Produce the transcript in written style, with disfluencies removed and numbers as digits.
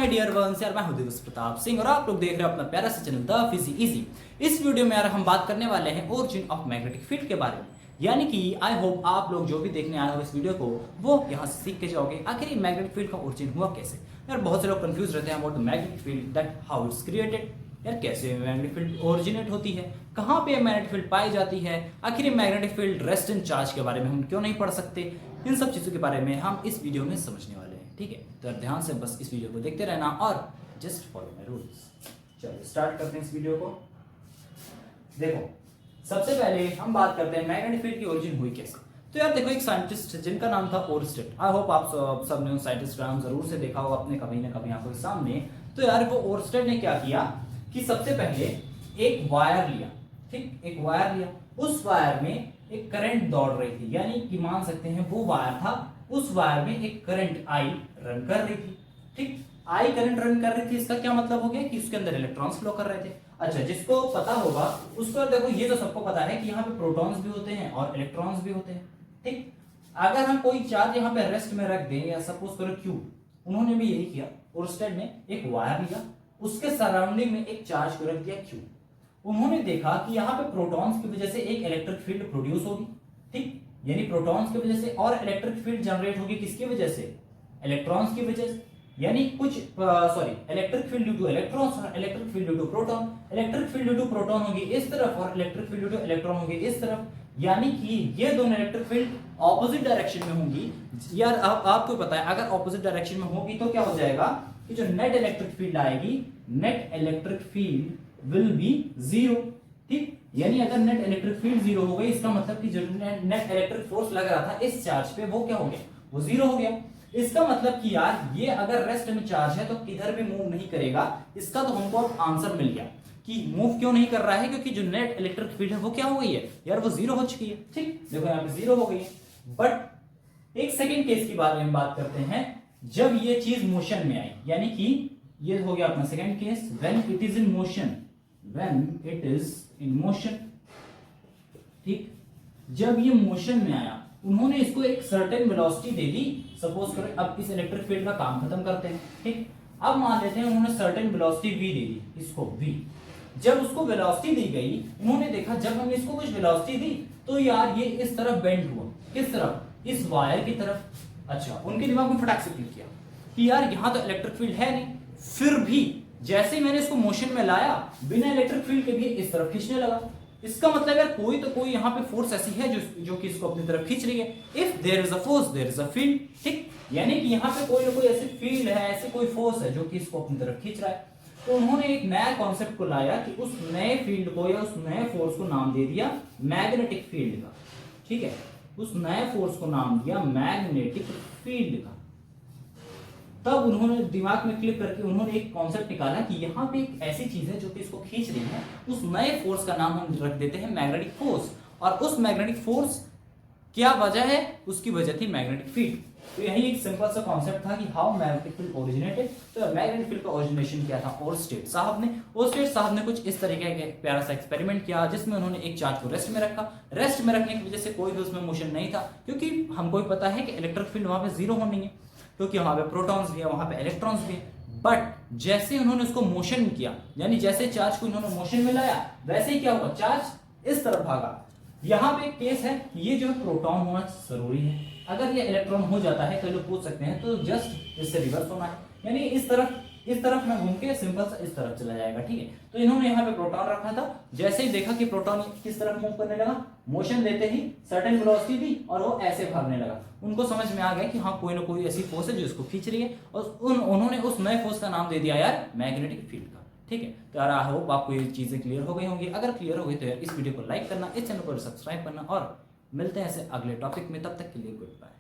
My dear ones यार, मैं हूं दिवस प्रताप सिंह और आप लोग देख रहे हो अपना प्यारा सा चैनल द फिजी इजी। इस वीडियो में यार हम बात करने वाले हैं ओरिजिन ऑफ मैग्नेटिक फील्ड के बारे में। यानी कि आई होप आप लोग जो भी देखने आए हो इस वीडियो को वो यहाँ से सीख के जाओगे आखिर ये मैग्नेटिक फील्ड का ओरिजिन हुआ कैसे। यार बहुत से लोग कंफ्यूज रहते हैं about the magnetic field, that how it's created. यार कैसे मैग्नेटिक फील्ड ओरिजिनेट होती है, कहाँ पे मैग्नेटिक फील्ड पाई जाती है, आखिर magnetic field rest in charge के बारे में हम क्यों नहीं पढ़ सकते। इन सब चीज़ों के बारे में हम इस वीडियो में समझने वाले हैं। ठीक है, तो ध्यान से बस इस वीडियो को देखते रहना और जस्ट फॉलो माय रूल्स। चलो स्टार्ट करते हैं इस वीडियो को। देखो सबसे पहले हम बात करते हैं मैग्नेटिक फील्ड की ओरिजिन हुई कैसे। तो यार देखो एक साइंटिस्ट जिनका नाम था ओरस्टेड, आई होप आप सब ने उस साइंटिस्ट का नाम जरूर से देखा होगा अपने कभी ना कभी आंखों के सामने। तो यार वो ओरस्टेड ने क्या किया कि सबसे पहले एक वायर लिया, ठीक, एक वायर लिया, उस वायर में एक करंट दौड़ रही थी, यानी कि मान सकते हैं वो वायर था, उस वायर में एक करंट आई रन कर रही थी। ठीक, आई करंट रन कर रही थी, इसका क्या मतलब हो गया कि उसके अंदर इलेक्ट्रॉन्स फ्लो कर रहे थे। अच्छा, जिसको पता होगा उसको देखो, ये तो सबको पता है कि यहाँ पे प्रोटॉन्स भी होते हैं और इलेक्ट्रॉन्स भी होते हैं। ठीक, अगर हम कोई चार्ज यहाँ पे रेस्ट में रख दें या सपोज करो क्यू, उन्होंने भी यही किया। ओरस्टेड ने एक वायर लिया, उसके सराउंडिंग में एक चार्ज को रख दिया क्यू। उन्होंने देखा कि यहाँ पे प्रोटॉन्स की वजह से एक इलेक्ट्रिक फील्ड प्रोड्यूस होगी। ठीक, यानी प्रोटॉन्स की वजह से, और इलेक्ट्रिक फील्ड जनरेट होगी किसकी वजह से, इलेक्ट्रॉन्स की वजह से। यानी कुछ electric field due to electrons और electric field due to proton. Electric field due to proton होगी इस तरफ और electric field due to electron होगी इस तरफ, यानी कि ये दोनों इलेक्ट्रिक फील्ड ऑपोजिट डायरेक्शन में होंगी। यार आपको पता है अगर ऑपोजिट डायरेक्शन में होगी तो क्या हो जाएगा कि जो नेट इलेक्ट्रिक फील्ड आएगी, net electric field will be zero. ठीक, यानी अगर नेट इलेक्ट्रिक फील्ड जीरो हो गई, इसका मतलब कि जो नेट इलेक्ट्रिक फोर्स लग रहा था इस चार्ज पे वो क्या हो गया, वो जीरो हो गया। इसका मतलब कि यार ये अगर रेस्ट में चार्ज है तो किधर भी मूव नहीं करेगा। इसका तो हमको अब आंसर मिल गया कि मूव क्यों नहीं कर रहा है, क्योंकि जो नेट इलेक्ट्रिक फील्ड है वो क्या हो गई है यार, वो जीरो हो चुकी है। ठीक, देखो यहाँ पे जीरो हो गई है। बट एक सेकेंड केस की बारे में बात करते हैं, जब ये चीज मोशन में आई, यानी कि ये हो गया अपना second case, when it is in motion, when it is in motion. ठीक, जब ये मोशन में आया उन्होंने इसको एक सर्टेन वेलोसिटी दे दी। सपोज करें अब इस इलेक्ट्रिक फील्ड का काम खत्म करते हैं। ठीक, अब मान लेते हैं उन्होंने सर्टेन वेलोसिटी v दे दी, इसको v। जब उसको वेलोसिटी दी गई, उन्होंने देखा जब हमने इसको कुछ वेलोसिटी दी तो यार ये इस तरफ बेंड हुआ, किस तरफ, इस वायर की तरफ। अच्छा, उनके दिमाग में फटाक से क्लिक किया कि यार यहाँ तो इलेक्ट्रिक फील्ड है नहीं, फिर भी जैसे ही मैंने इसको मोशन में लाया बिना इलेक्ट्रिक फील्ड के भी इस तरफ खींचने लगा। इसका मतलब यार कोई तो कोई यहाँ पे फोर्स ऐसी है जो कि इसको अपनी तरफ खींच रही है। If there is a force there is a field. ठीक, यानी कि यहाँ पे कोई ना कोई ऐसी फील्ड है, ऐसी कोई फोर्स है जो कि इसको अपनी तरफ खींच रहा है। तो उन्होंने एक नया कॉन्सेप्ट को लाया कि उस नए फील्ड को या उस नए फोर्स को नाम दे दिया मैग्नेटिक फील्ड का। ठीक है, उस नए फोर्स को नाम दिया मैग्नेटिक फील्ड का। तब उन्होंने दिमाग में क्लिक करके उन्होंने एक कॉन्सेप्ट निकाला कि यहाँ पे एक ऐसी चीज है जो कि इसको खींच रही है, उस नए फोर्स का नाम हम रख देते हैं मैग्नेटिक फोर्स। और उस मैग्नेटिक फोर्स क्या वजह है, उसकी वजह थी मैग्नेटिक फील्ड। तो यही एक सिंपल सा कॉन्सेप्ट था कि हाउ मैग्नेटिक फील्ड ओरिजिनेटेड। तो मैग्नेटिक फील्ड का ओरिजिनेशन किया था ओरस्टेड साहब ने। ओरस्टेड साहब ने कुछ इस तरीके का एक प्यारा सा एक्सपेरिमेंट किया जिसमें उन्होंने एक चार्ज को रेस्ट में रखा। रेस्ट में रखने की वजह से कोई भी उसमें मोशन नहीं था, क्योंकि हमको पता है कि इलेक्ट्रिक फील्ड वहां पे जीरो होनी है, क्योंकि वहां पे प्रोटॉन्स भी है, वहां पे इलेक्ट्रॉन्स भी है। बट जैसे उन्होंने उसको मोशन किया, यानी जैसे चार्ज को उन्होंने मोशन में लाया, वैसे ही क्या हुआ, चार्ज इस तरफ भागा। यहाँ पे एक केस है, ये जो प्रोटॉन होना जरूरी है। अगर ये इलेक्ट्रॉन हो जाता है, कई लोग पूछ सकते हैं, तो जस्ट इससे रिवर्स होना है, यानी इस तरफ में घूम के सिंपल सा इस तरफ चला जाएगा। ठीक है, तो इन्होंने यहाँ पे प्रोटॉन रखा था। जैसे ही देखा कि प्रोटॉन किस तरफ मूव करने लगा, मोशन देते ही सर्टेन वेलोसिटी दी और वो ऐसे भागने लगा। उनको समझ में आ गया कि हाँ कोई ना कोई ऐसी फोर्स है जो इसको खींच रही है, और उन्होंने उस नए फोर्स का नाम दे दिया यार मैग्नेटिक फील्ड का। ठीक है, तो यार आई होप आपको ये चीजें क्लियर हो गई होंगी। अगर क्लियर हो गई तो यार इस वीडियो को लाइक करना, इस चैनल को सब्सक्राइब करना, और मिलते हैं ऐसे अगले टॉपिक में। तब तक के लिए गुड बाय।